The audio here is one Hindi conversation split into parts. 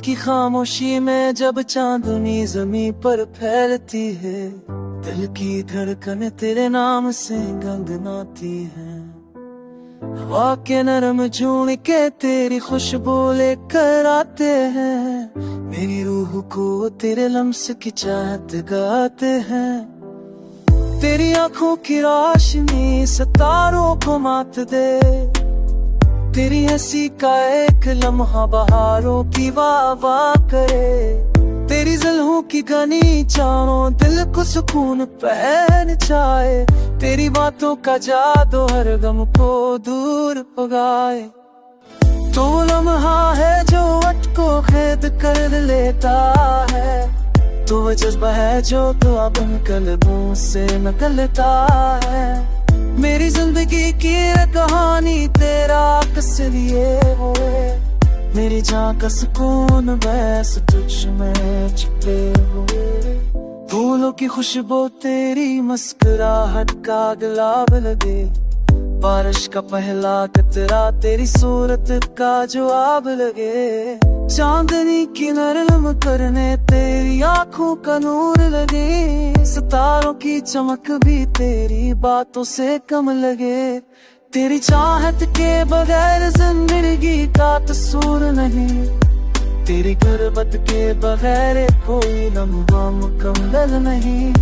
की खामोशी में जब चांदनी जमीन पर फैलती है, दिल की धड़कन तेरे नाम से गंगनाती है। हवा के नरम झूम के तेरी खुशबू लेकर आते हैं, मेरी रूह को तेरे लम्स की चाहत गाते हैं। तेरी आंखों की रोशनी सितारों को मात दे, तेरी हंसी का एक लम्हा बहारों की वाह करे। तेरी जुल्फों की घनी चारों दिल को सुकून पहन जाए, तेरी बातों का जादू हर गम को दूर भगाए। तो लम्हा है जो अटको कैद कर लेता है, तो वह जज्बा है जो तो अपन कल्बों से निकलता है। मेरी जिंदगी की कहानी तेरा किस लिए हुए, मेरी जान का सुकून बस तुझ में छिपे हुए। फूलों की खुशबू तेरी मुस्कुराहट का गुलाब लगे, बारिश का पहला कतरा तेरी सूरत का जवाब लगे। चांदनी की नरम करने तेरी आंखों का नूर लगे, सितारों की चमक भी तेरी बातों से कम लगे। तेरी चाहत के बगैर जिंदगी का तस्वीर नहीं, तेरी गुर्बत के बगैर कोई लम्हा मुकम्मल नहीं।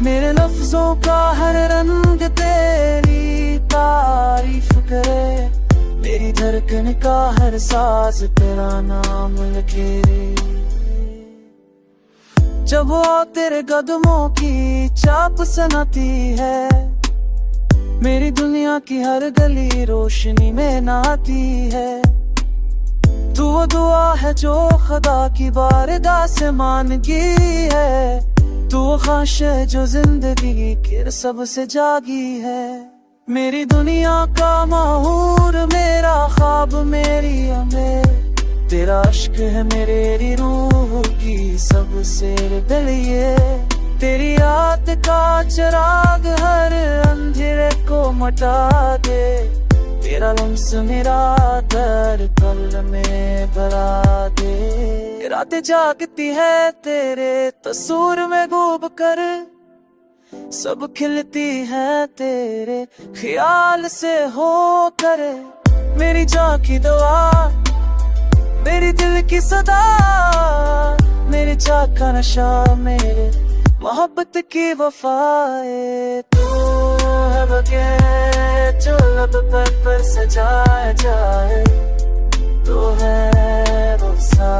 मेरे लफ्जों का हर रंग तेरी तारीफ करे, मेरी धड़कन का हर साज तेरा नाम लिखे। जब वो तेरे कदमों की चाप सनाती है, मेरी दुनिया की हर गली रोशनी में नहाती है। तू वो दुआ है जो खुदा की बारगाह से मांगी है, तू वो ख्वाहिश है जो जिंदगी के सबसे जागी है। मेरी दुनिया का माहूर मेरा ख्वाब मेरी अमीर, तेरा इश्क है मेरी रूह की सबसे दलिए। तेरी याद का चिराग हर अंधेरे को मिटा दे, तेरा लम्स मेरा दर पल में भरा दे। रातें जागती है तेरे तस्वीर में डूब कर, सब खिलती है तेरे ख्याल से हो कर। मेरी जान की दुआ, मेरी दिल की सदा, मेरे चाक का नशा, मेरे मोहब्बत की वफाए। तू है बगैर जो लब पर सजाया जाए, तू है वो सा